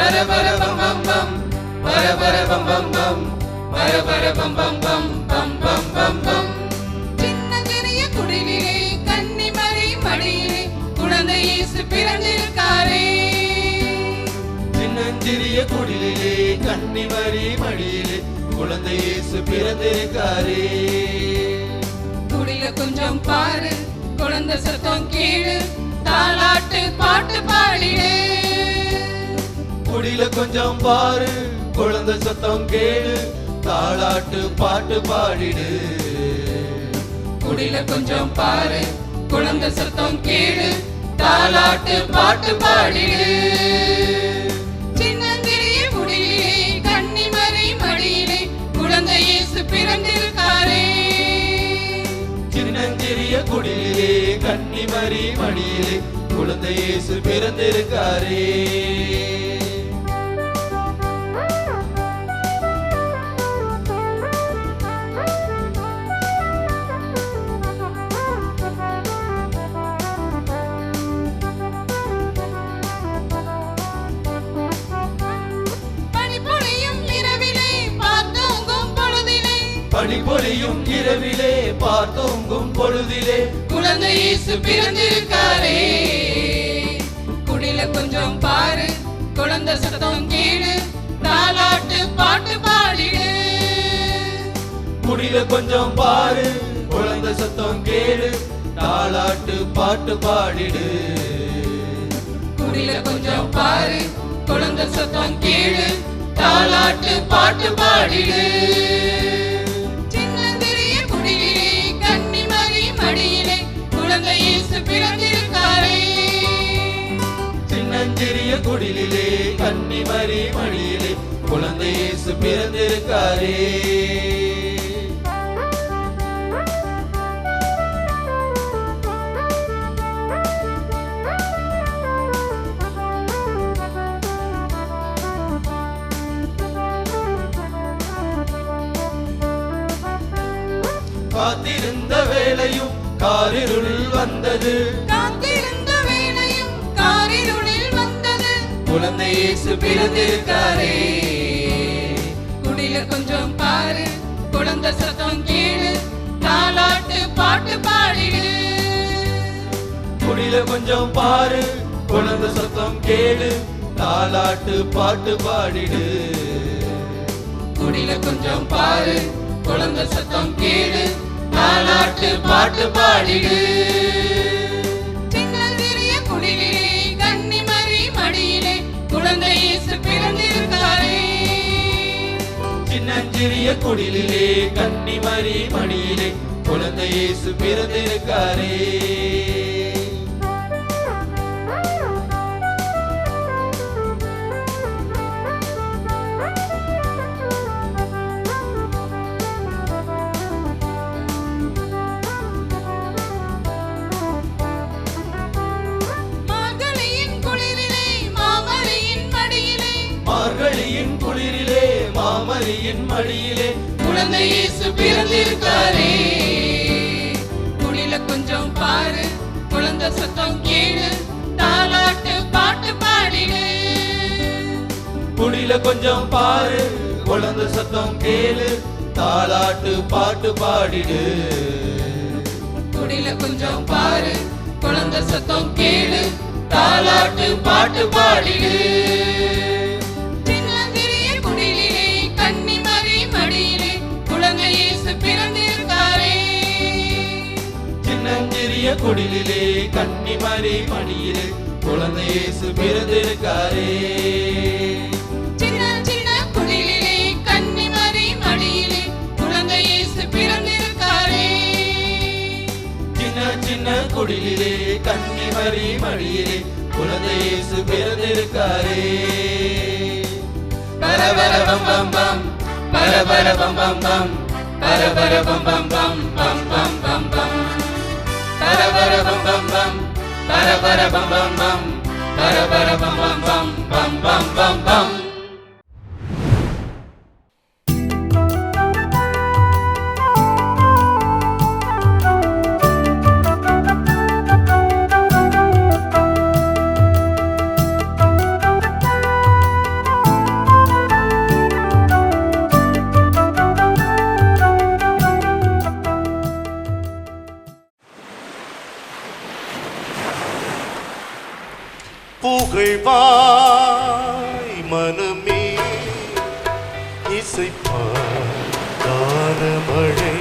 பர பர பம் பம் பம் பர பர பம் பம் பம் பர பர பம் பம் பம் பம் பம் பம் பம். சின்னஞ்சிறிய குடிலிலே கன்னிமரி மடியிலே குழந்தை இயேசு பிறந்திருக்காரே. சின்னஞ்சிறிய குடிலிலே கன்னிமரி மடியிலே குழந்தை இயேசு பிறந்திருக்காரே. குடில கொஞ்சம் பாரு, குழந்தை சத்தம் கேளு, தாலாட்டு பாட்டு பாடிடு. குடில கொஞ்சம் பாரு, குழந்தை சத்தம் கேளு, தாலாட்டு பாட்டு பாடிடு. குடில கொஞ்சம் பாரு, குழந்தை சத்தம் கேளு, தாலாட்டு பாட்டு பாடிடு. சின்னஞ்சிறிய குடிலே கன்னிமரி மடியிலே குழந்தை இயேசு பிறந்திருக்காரே. சின்னஞ்சிறிய குடிலே கன்னிமரி மடியிலே குழந்தை இயேசு பிறந்திருக்காரே. பனிபொழியும் இரவிலே பார்த்தோங்கும் பொழுதிலே குழந்தை இயேசு பிறந்திருக்காரே. குடில கொஞ்சம் பாரு, குழந்தை சத்தம் கேளு, தாலாட்டு பாட்டு பாடிடு. குடில கொஞ்சம் பாரு, குழந்தை சத்தம் கேளு, தாலாட்டு பாட்டு பாடிடு. குடில கொஞ்சம் பாரு, குழந்தை சத்தம் கேளு, தாலாட்டு பாட்டு பாடிடு. சின்னஞ்சிறிய குடிலே கன்னிமரி மடியிலே குழந்தை இயேசு பிறந்திருக்காரே. சின்னஞ்சிறிய குடிலே கன்னிமரி மடியிலே குழந்தை இயேசு பிறந்திருக்காரே. காத்திருந்த வேளையும் காரிருளில் வந்தது, காத்திருந்த வேளையும் காரிருளில் வந்தது, குழந்தை இயேசு பிறந்திருக்காரே. குடில கொஞ்சம் பாரு, குழந்தை சத்தம் கேளு, தாலாட்டு பாட்டு பாடிடு. குடில கொஞ்சம் பாரு, குழந்தை சத்தம் கேளு, தாலாட்டு பாட்டு பாடிடு. குடில கொஞ்சம் பாரு, குழந்தை சத்தம் கேளு, தாலாட்டு பாட்டு பாடிடு. சின்னஞ்சிறிய குடிலே கன்னிமரி மடியிலே குழந்தை இயேசு பிறந்திருக்காரே. சின்னஞ்சிறிய குடிலே கன்னிமரி மடியிலே குழந்தை இயேசு பிறந்திருக்காரே. மார்கழியின் குளிரிலே மாமரியின் மடியிலே குழந்தை இயேசு பிறந்திருக்காரே. குடில கொஞ்சம் பாரு, குழந்தை சத்தம் கேளு, தாலாட்டு பாட்டு பாடிடு. குடில கொஞ்சம் பாரு, குழந்தை சத்தம் கேளு, தாலாட்டு பாட்டு பாடிடு. குடில கொஞ்சம் பாரு, குழந்தை சத்தம் கேளு, தாலாட்டு பாட்டு பாடிடு. சின்னஞ்சிறிய குடிலே கன்னிமரி மடியிலே குழந்தை இயேசு பிறந்திருக்காரே. சின்னஞ்சிறிய குடிலே கன்னிமரி மடியிலே குழந்தை இயேசு பிறந்திருக்காரே. சின்ன சின்ன குடிலே கன்னிமரி மடியிலே குழந்தை இயேசு பிறந்திருக்காரே. சின்ன சின்ன குடிலே கன்னிமரி மடியிலே குழந்தை இயேசு பிறந்திருக்காரே. பரபர பம் பம் பம் பரபர பம் பம் பம் பரபர பம் பம் பம் பம் பம் பம் பம் பரபர பம் பம் பம் பரபர பம் பம் பம் பரபர பம் பம் பம் பம் பம் பம் பம். புகழ்வாய் மனமே இசைப்பாய் தானமழை